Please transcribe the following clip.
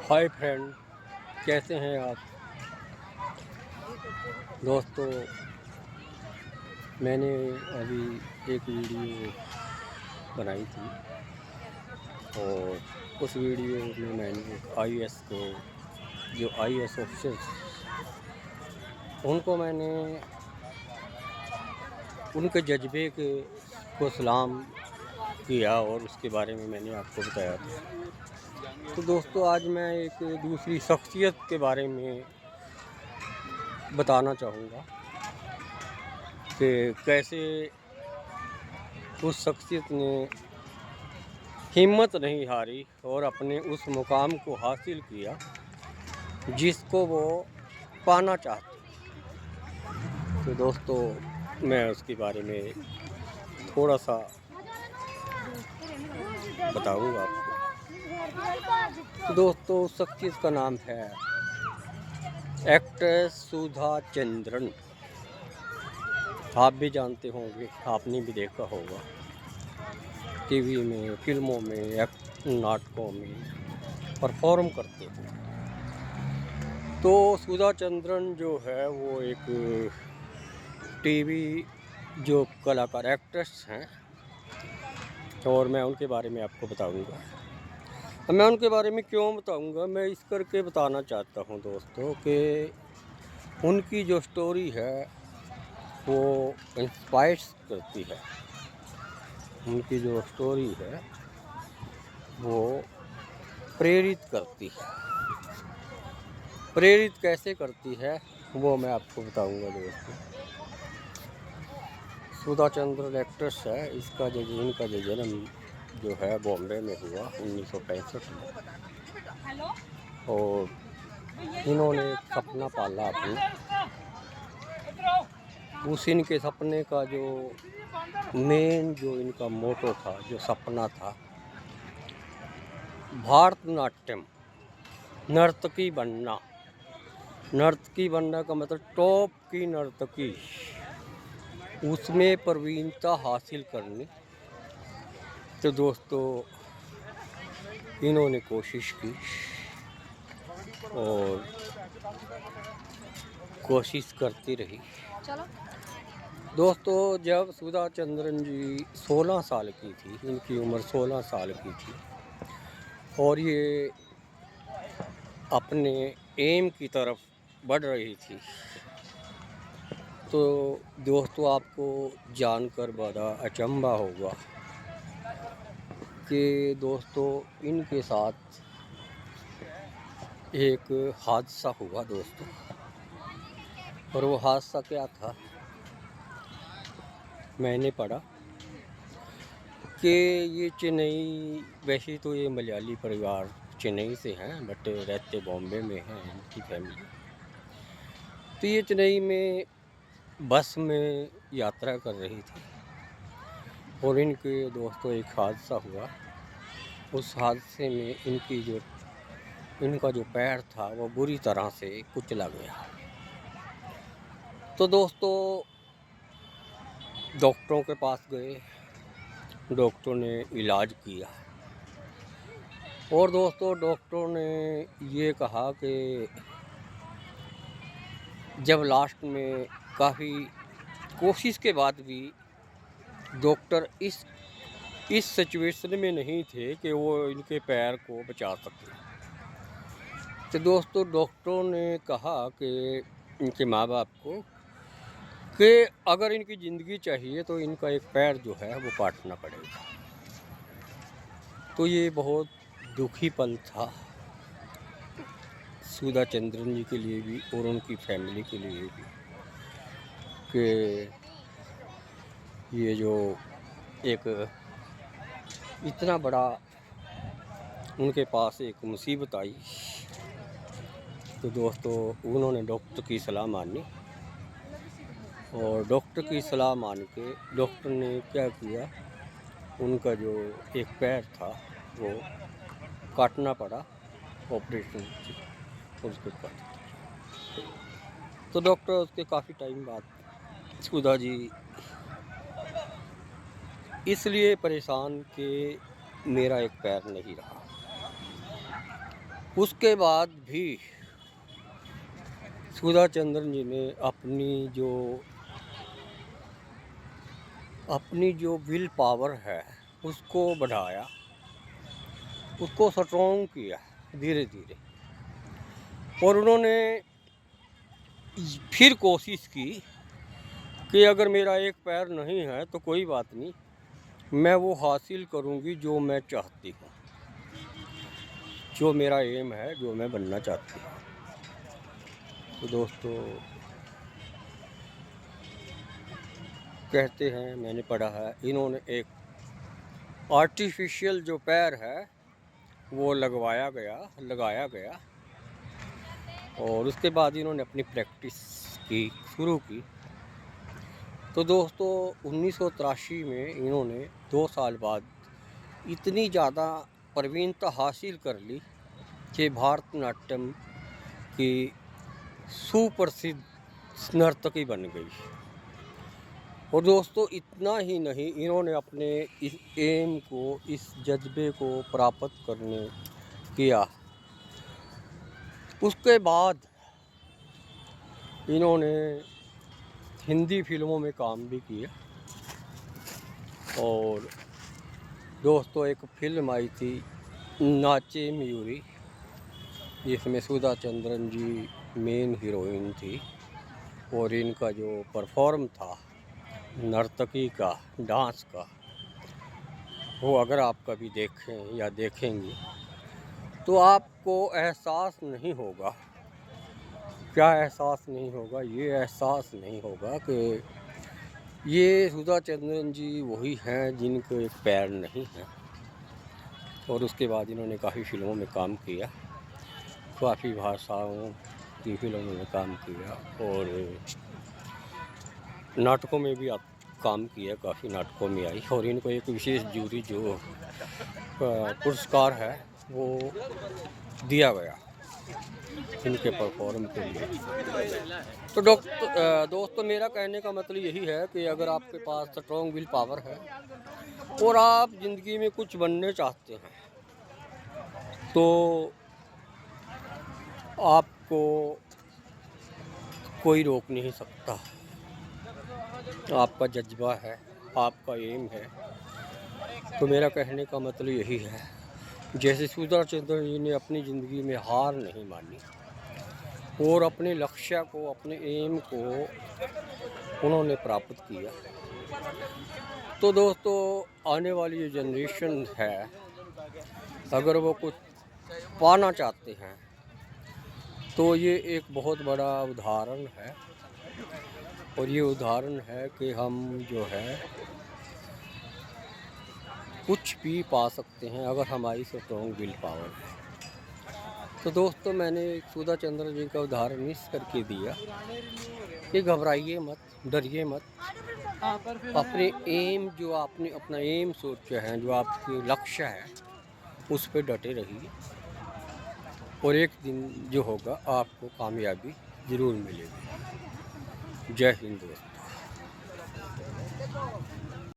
Hi friend, कैसे हैं आप दोस्तों। मैंने अभी एक वीडियो बनाई थी और उस वीडियो में मैंने एक आईएएस को, जो आईएएस ऑफिसर्स, उनको मैंने उनके जज्बे को सलाम किया और उसके बारे में मैंने आपको बताया था। तो दोस्तों, आज मैं एक दूसरी शख्सियत के बारे में बताना चाहूँगा कि कैसे उस शख्सियत ने हिम्मत नहीं हारी और अपने उस मुकाम को हासिल किया जिसको वो पाना चाहते। तो दोस्तों, मैं उसके बारे में थोड़ा सा बताऊंगा आपको। तो दोस्तों, उस शख्सियत का नाम है एक्ट्रेस सुधा चंद्रन। आप भी जानते होंगे, आपने भी देखा होगा टीवी में, फिल्मों में, नाटकों में परफॉर्म करते हुए। तो सुधा चंद्रन जो है वो एक टीवी जो कलाकार एक्ट्रेस हैं और मैं उनके बारे में आपको बताऊंगा। मैं उनके बारे में क्यों बताऊंगा, मैं इस करके बताना चाहता हूं दोस्तों कि उनकी जो स्टोरी है वो इंस्पायर्स करती है। उनकी जो स्टोरी है वो प्रेरित करती है। प्रेरित कैसे करती है वो मैं आपको बताऊंगा दोस्तों। सुधा चंद्रन एक्ट्रेस है। इनका जो जन्म जो है बॉम्बे में हुआ 1965 में। और इन्होंने एक सपना पाला अपना। उस इनके सपने का जो मेन जो इनका मोटो था, जो सपना था, भारतनाट्यम, नर्तकी बनना। नर्तकी बनना का मतलब टॉप की नर्तकी, उसमें प्रवीणता हासिल करनी। तो दोस्तों, इन्होंने कोशिश की और कोशिश करती रही। दोस्तों, जब सुधा चंद्रन जी 16 साल की थी, इनकी उम्र 16 साल की थी और ये अपने एम की तरफ बढ़ रही थी, तो दोस्तों आपको जानकर बड़ा अचंभा होगा कि दोस्तों इनके साथ एक हादसा हुआ दोस्तों। और वो हादसा क्या था, मैंने पढ़ा कि ये चेन्नई, वैसे तो ये मलयाली परिवार चेन्नई से हैं बट रहते बॉम्बे में हैं इनकी फैमिली। तो ये चेन्नई में बस में यात्रा कर रही थी और इनके दोस्तों एक हादसा हुआ। उस हादसे में इनका जो पैर था वो बुरी तरह से कुचला गया। तो दोस्तों डॉक्टरों के पास गए, डॉक्टरों ने इलाज किया और दोस्तों डॉक्टरों ने ये कहा कि जब लास्ट में काफ़ी कोशिश के बाद भी डॉक्टर इस सिचुएशन में नहीं थे कि वो इनके पैर को बचा सके। तो दोस्तों डॉक्टरों ने कहा कि इनके माँ बाप को कि अगर इनकी ज़िंदगी चाहिए तो इनका एक पैर जो है वो काटना पड़ेगा। तो ये बहुत दुखी पल था सुधा चंद्रन जी के लिए भी और उनकी फैमिली के लिए भी कि ये जो एक इतना बड़ा उनके पास एक मुसीबत आई। तो दोस्तों उन्होंने डॉक्टर की सलाह मानी और डॉक्टर की सलाह मान के डॉक्टर ने क्या किया, उनका जो एक पैर था वो काटना पड़ा ऑपरेशन से, उसको काट दिया। तो डॉक्टर उसके काफ़ी टाइम बाद सुधा जी इसलिए परेशान कि मेरा एक पैर नहीं रहा। उसके बाद भी सुधा चंद्रन जी ने अपनी जो विल पावर है उसको बढ़ाया, उसको स्ट्रॉन्ग किया धीरे धीरे। और उन्होंने फिर कोशिश की कि अगर मेरा एक पैर नहीं है तो कोई बात नहीं, मैं वो हासिल करूंगी जो मैं चाहती हूँ, जो मेरा एम है, जो मैं बनना चाहती हूँ। तो दोस्तों कहते हैं, मैंने पढ़ा है, इन्होंने एक आर्टिफिशियल जो पैर है वो लगाया गया और उसके बाद इन्होंने अपनी प्रैक्टिस की शुरू की। तो दोस्तों 1983 में इन्होंने 2 साल बाद इतनी ज़्यादा प्रवीणता हासिल कर ली कि भारतनाट्यम की सुप्रसिद्ध नर्तकी बन गई। और दोस्तों इतना ही नहीं, इन्होंने अपने इस एम को, इस जज्बे को प्राप्त करने किया। उसके बाद इन्होंने हिंदी फिल्मों में काम भी किया। और दोस्तों एक फिल्म आई थी नाचे मयूरी, जिसमें सुधा चंद्रन जी मेन हीरोइन थी। और इनका जो परफॉर्म था नर्तकी का, डांस का, वो अगर आप कभी देखें या देखेंगे तो आपको एहसास नहीं होगा। क्या एहसास नहीं होगा? ये एहसास नहीं होगा कि ये सुधा चंद्रन जी वही हैं जिनके एक पैर नहीं हैं। और उसके बाद इन्होंने काफ़ी फिल्मों में काम किया, काफ़ी भाषाओं की फिल्मों में काम किया और नाटकों में भी काम किया, काफ़ी नाटकों में आई। और इनको एक विशेष जूरी जो पुरस्कार है वो दिया गया इनके परफॉर्म के लिए। तो दोस्तों मेरा कहने का मतलब यही है कि अगर आपके पास स्ट्रॉन्ग विल पावर है और आप ज़िंदगी में कुछ बनने चाहते हैं तो आपको कोई रोक नहीं सकता। आपका जज्बा है, आपका एम है। तो मेरा कहने का मतलब यही है, जैसे सुधा चंद्रन जी ने अपनी ज़िंदगी में हार नहीं मानी और अपने लक्ष्य को, अपने एम को उन्होंने प्राप्त किया। तो दोस्तों आने वाली जो जनरेशन है, अगर वो कुछ पाना चाहते हैं तो ये एक बहुत बड़ा उदाहरण है। और ये उदाहरण है कि हम जो है कुछ भी पा सकते हैं अगर हमारी स्ट्रॉन्ग विल पावर है। तो दोस्तों मैंने सुधा चंद्रन जी का उदाहरण इस करके दिया कि घबराइए मत, डरिए मत, अपने एम, जो आपने अपना एम सोचा है, जो आपके लक्ष्य है, उस पर डटे रहिए और एक दिन जो होगा आपको कामयाबी ज़रूर मिलेगी। जय हिंद दोस्तों।